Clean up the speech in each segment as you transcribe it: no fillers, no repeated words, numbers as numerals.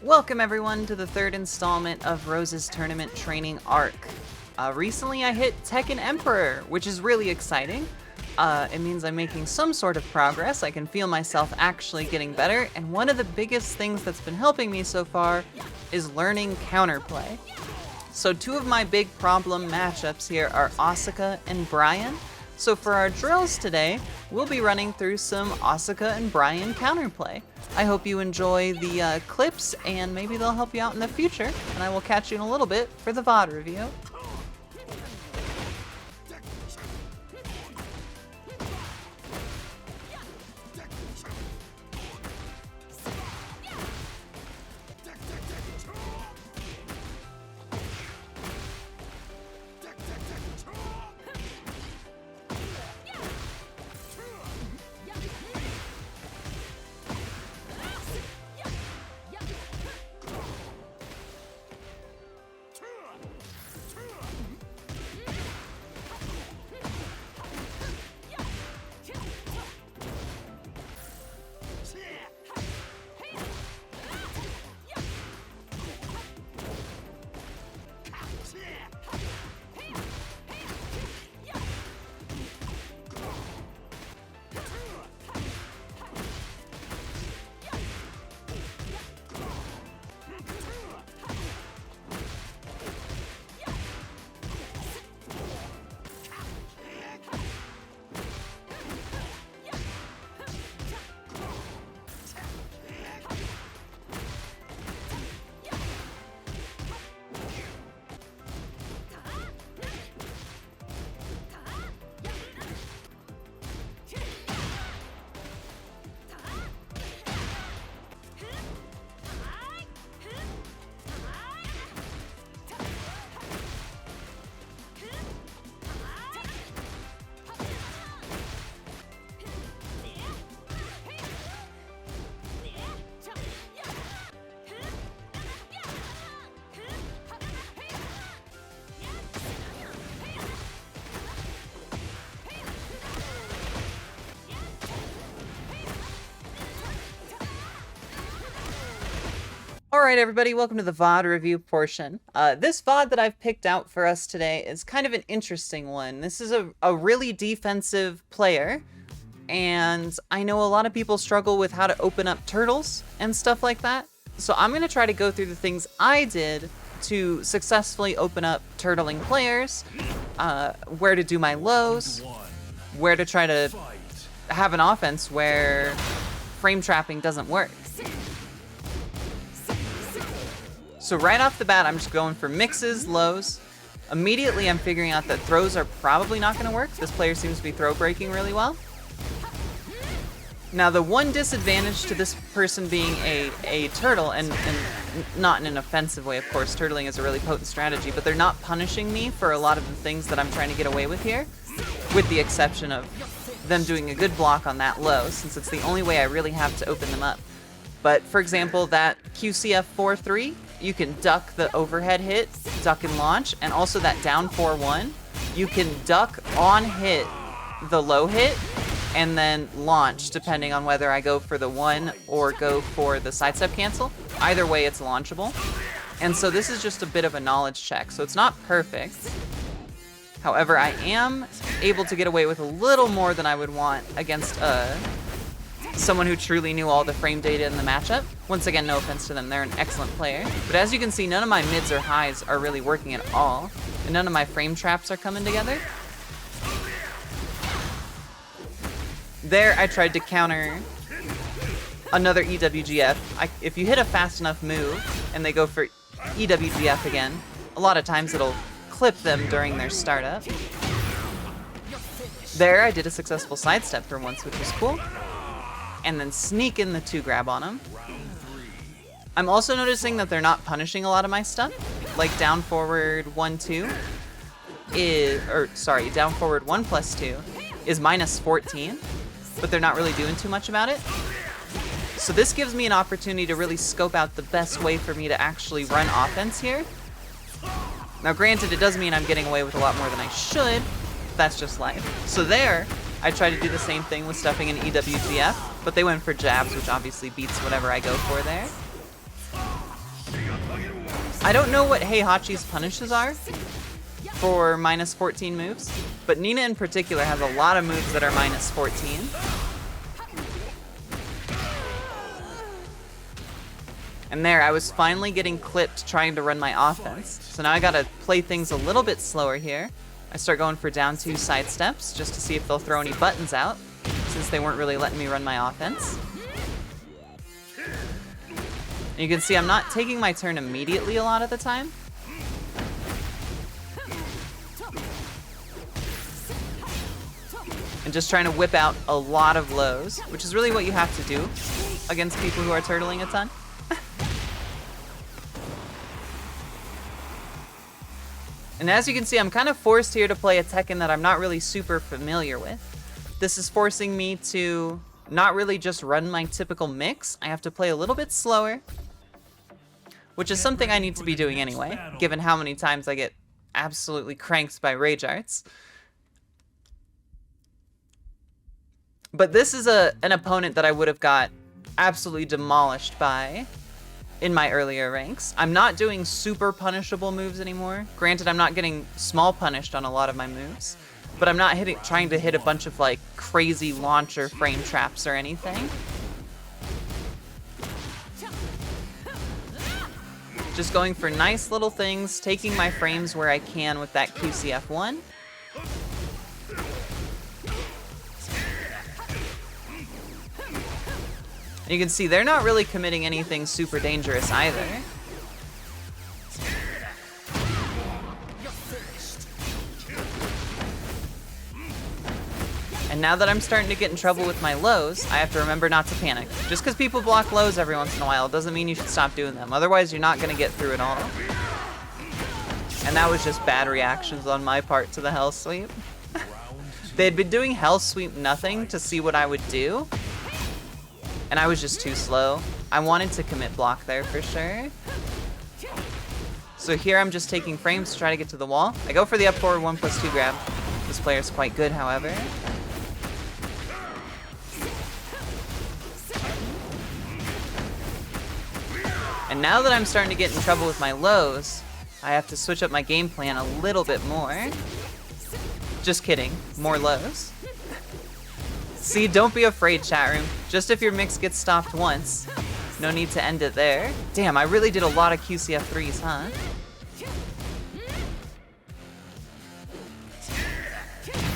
Welcome everyone to the third installment of Rose's tournament training arc. Recently I hit Tekken Emperor, which is really exciting. It means I'm making some sort of progress. I can feel myself actually getting better, and one of the biggest things that's been helping me so far is learning counterplay. So two of my big problem matchups here are Asuka and Brian. So for our drills today, we'll be running through some Asuka and Brian counterplay. I hope you enjoy the clips, and maybe they'll help you out in the future, and I will catch you in a little bit for the VOD review. Alright everybody, welcome to the VOD review portion. This VOD that I've picked out for us today is kind of an interesting one. This is a really defensive player, and I know a lot of people struggle with how to open up turtles and stuff like that. So I'm going to try to go through the things I did to successfully open up turtling players, where to do my lows, where to try to have an offense where frame trapping doesn't work. So right off the bat, I'm just going for mixes, lows. Immediately, I'm figuring out that throws are probably not going to work. This player seems to be throw breaking really well. Now, the one disadvantage to this person being a turtle, and not in an offensive way, of course, turtling is a really potent strategy, but they're not punishing me for a lot of the things that I'm trying to get away with here, with the exception of them doing a good block on that low, since it's the only way I really have to open them up. But, for example, that QCF 4-3, you can duck the overhead hit, duck and launch, and also that down 4-1, you can duck on hit the low hit, and then launch, depending on whether I go for the 1 or go for the sidestep cancel. Either way, it's launchable. And so this is just a bit of a knowledge check, so it's not perfect. However, I am able to get away with a little more than I would want against someone who truly knew all the frame data in the matchup. Once again, no offense to them, they're an excellent player. But as you can see, none of my mids or highs are really working at all, and none of my frame traps are coming together. There, I tried to counter another EWGF. If you hit a fast enough move, and they go for EWGF again, a lot of times it'll clip them during their startup. There, I did a successful sidestep for once, which was cool. And then sneak in the 2-grab on him. I'm also noticing that they're not punishing a lot of my stuff. Like down forward 1-2 down forward 1+2 is -14, but they're not really doing too much about it. So this gives me an opportunity to really scope out the best way for me to actually run offense here. Now granted, it does mean I'm getting away with a lot more than I should. That's just life. So there, I tried to do the same thing with stuffing in EWGF, but they went for jabs, which obviously beats whatever I go for there. I don't know what Heihachi's punishes are for minus 14 moves, but Nina in particular has a lot of moves that are minus 14. And there, I was finally getting clipped trying to run my offense. So now I gotta play things a little bit slower here. I start going for down 2 side steps just to see if they'll throw any buttons out, since they weren't really letting me run my offense. And you can see I'm not taking my turn immediately a lot of the time. And just trying to whip out a lot of lows, which is really what you have to do against people who are turtling a ton. And as you can see, I'm kind of forced here to play a Tekken that I'm not really super familiar with. This is forcing me to not really just run my typical mix. I have to play a little bit slower, which is something I need to be doing anyway, given how many times I get absolutely cranked by rage arts. But this is an opponent that I would have got absolutely demolished by in my earlier ranks. I'm not doing super punishable moves anymore. Granted, I'm not getting small punished on a lot of my moves, but I'm not trying to hit a bunch of like crazy launcher frame traps or anything. Just going for nice little things, taking my frames where I can with that QCF1. You can see they're not really committing anything super dangerous either. And now that I'm starting to get in trouble with my lows, I have to remember not to panic. Just because people block lows every once in a while doesn't mean you should stop doing them. Otherwise, you're not going to get through it all. And that was just bad reactions on my part to the Hell Sweep. They'd been doing Hell Sweep nothing to see what I would do, and I was just too slow. I wanted to commit block there for sure. So here I'm just taking frames to try to get to the wall. I go for the up forward 1+2 grab. This player's quite good, however. And now that I'm starting to get in trouble with my lows, I have to switch up my game plan a little bit more. Just kidding, more lows. See, don't be afraid, chat room. Just if your mix gets stopped once, no need to end it there. Damn, I really did a lot of QCF3s, huh?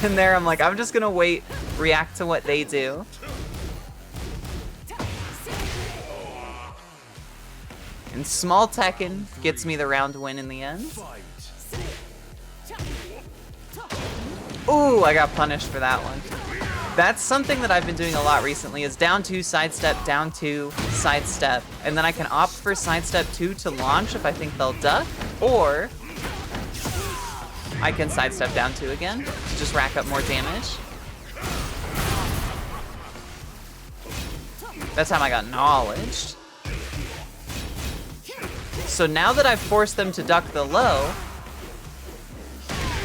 And there I'm like, I'm just gonna wait, react to what they do. And small Tekken gets me the round win in the end. Ooh, I got punished for that one. That's something that I've been doing a lot recently, is down 2, sidestep, down 2, sidestep. And then I can opt for sidestep 2 to launch if I think they'll duck, or I can sidestep down 2 again to just rack up more damage. That time I got knowledged. So now that I've forced them to duck the low,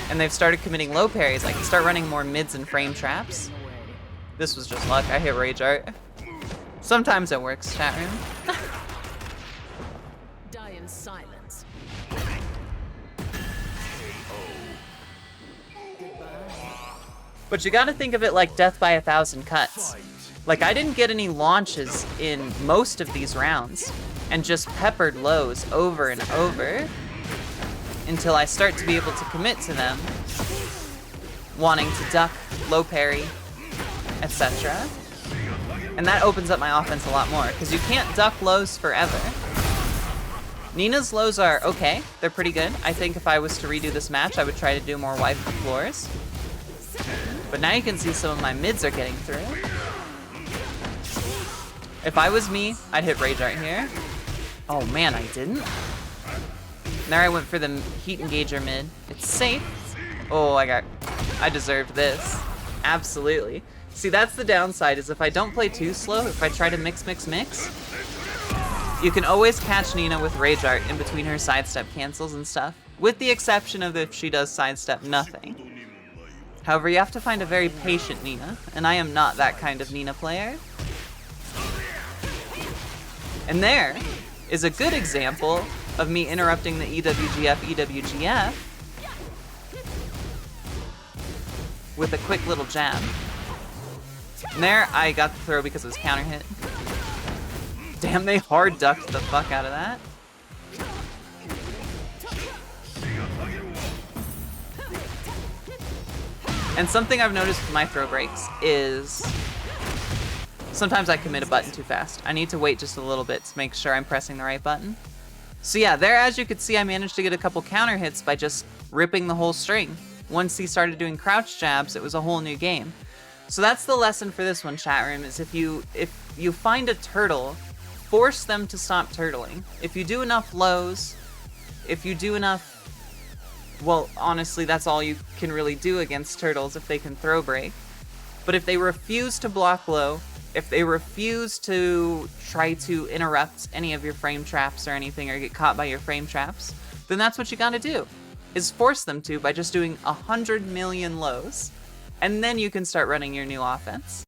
and they've started committing low parries, I can start running more mids and frame traps. This was just luck. I hit Rage Art. Sometimes it works, chat room. Die in silence. But you gotta think of it like death by 1,000 cuts. Like, I didn't get any launches in most of these rounds, and just peppered lows over and over until I start to be able to commit to them, wanting to duck, low parry, etc. And that opens up my offense a lot more, because you can't duck lows forever. Nina's lows are okay, they're pretty good. I think if I was to redo this match, I would try to do more wipe the floors. But now you can see some of my mids are getting through. If I was me, I'd hit Rage Art here. Oh man, I didn't. There I went for the Heat Engager mid. It's safe. Oh, I deserved this. Absolutely. See, that's the downside, is if I don't play too slow, if I try to mix, you can always catch Nina with Rage Art in between her sidestep cancels and stuff, with the exception of if she does sidestep nothing. However, you have to find a very patient Nina, and I am not that kind of Nina player. And there is a good example of me interrupting the EWGF with a quick little jab. And there, I got the throw because it was counter hit. Damn, they hard ducked the fuck out of that. And something I've noticed with my throw breaks is sometimes I commit a button too fast. I need to wait just a little bit to make sure I'm pressing the right button. So yeah, there, as you could see, I managed to get a couple counter hits by just ripping the whole string. Once he started doing crouch jabs, it was a whole new game. So that's the lesson for this one, chat room, is if you find a turtle, force them to stop turtling. If you do enough lows, if you do enough, well, honestly, that's all you can really do against turtles if they can throw break. But if they refuse to block low, if they refuse to try to interrupt any of your frame traps or anything, or get caught by your frame traps, then that's what you gotta do, is force them to by just doing 100 million lows. And then you can start running your new offense.